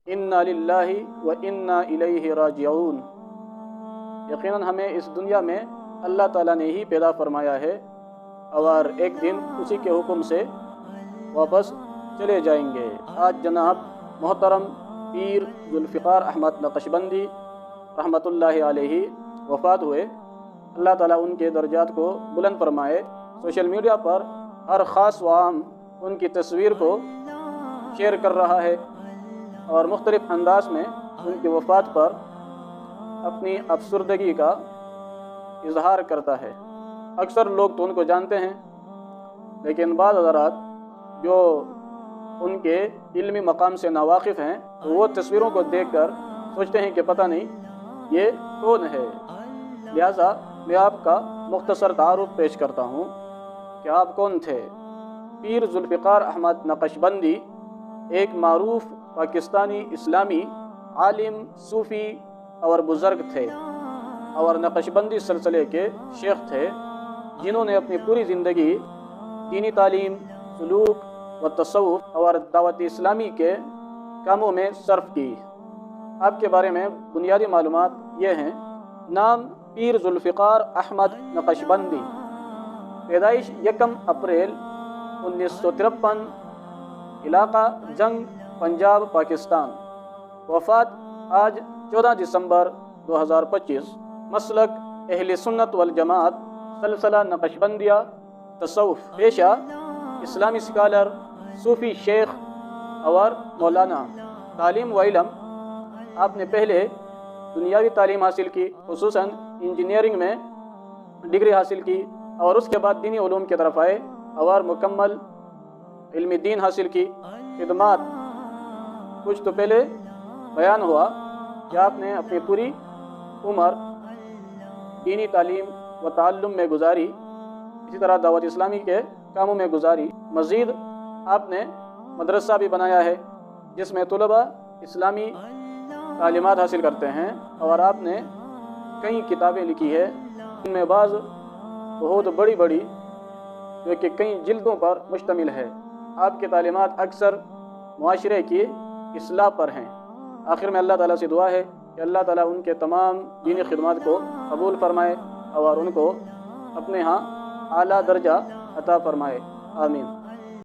इन्ना लिल्लाहि व इन्ना इलैहि राजिऊन। यकीनन हमें इस दुनिया में अल्लाह ताला ने ही पैदा फरमाया है और एक दिन उसी के हुक्म से वापस चले जाएंगे। आज जनाब मोहतरम पीर जुल्फ़िकार अहमद नक्शबंदी रहमतुल्लाहि अलैहि वफ़ात हुए। अल्लाह ताला उनके दर्जात को बुलंद फरमाए। सोशल मीडिया पर हर ख़ास व आम उनकी तस्वीर को शेयर कर रहा है और मुख्तलिफ़ अंदाज में उनकी वफ़ात पर अपनी अफसरदगी का इजहार करता है। अक्सर लोग तो उनको जानते हैं, लेकिन बाद हज़रात जो उनके इल्मी मकाम से नावाकिफ़ हैं तो वो तस्वीरों को देखकर सोचते हैं कि पता नहीं ये कौन है। लिहाजा मैं आपका मुख्तसर तारुफ पेश करता हूँ कि आप कौन थे। पीर जुल्फ़िकार अहमद नक्शबंदी एक मारूफ पाकिस्तानी इस्लामी आलिम, सूफ़ी और बुज़ुर्ग थे और नक्शबंदी सिलसिले के शेख थे, जिन्होंने अपनी पूरी ज़िंदगी दीनी तालीम, सलूक व तसव्वुफ़ और दावत इस्लामी के कामों में सर्फ की। आपके बारे में बुनियादी मालूमात ये हैं। नाम पीर जुल्फ़िकार अहमद नक्शबंदी, पैदाइश 1 अप्रैल 1953, इलाका जंग, पंजाब, पाकिस्तान। वफ़ात आज 14 दिसंबर 2025। मसलक अहले सुन्नत वल जमात, सिलसिला नक्शबंदिया, तसव्वुफ़, पेशा इस्लामी स्कॉलर, सूफ़ी शेख और मौलाना। तालीम व इल्म, आपने पहले दुनियावी तालीम हासिल की, खुसूसन इंजीनियरिंग में डिग्री हासिल की और उसके बाद दीनी उलूम की तरफ आए और मुकम्मल इल्म दीन हासिल की। खिदमात कुछ तो पहले बयान हुआ कि आपने अपनी पूरी उम्र दीनी तालीम व ताल्लुम में गुजारी, इसी तरह दावत इस्लामी के कामों में गुजारी। मज़ीद आपने मदरसा भी बनाया है जिसमें तुलबा इस्लामी तालीमात हासिल करते हैं और आपने कई किताबें लिखी है, इनमें बाज़ बहुत बड़ी बड़ी जो कि कई जिल्दों पर मुश्तमिल है। आपकी तालीमात अक्सर मुआशरे की इस्लाह पर हैं। आखिर में अल्लाह ताला से दुआ है कि अल्लाह ताला उनके तमाम दीनी खिदमत को कबूल फरमाए और उनको अपने यहाँ आला दर्जा अता फरमाए। आमीन।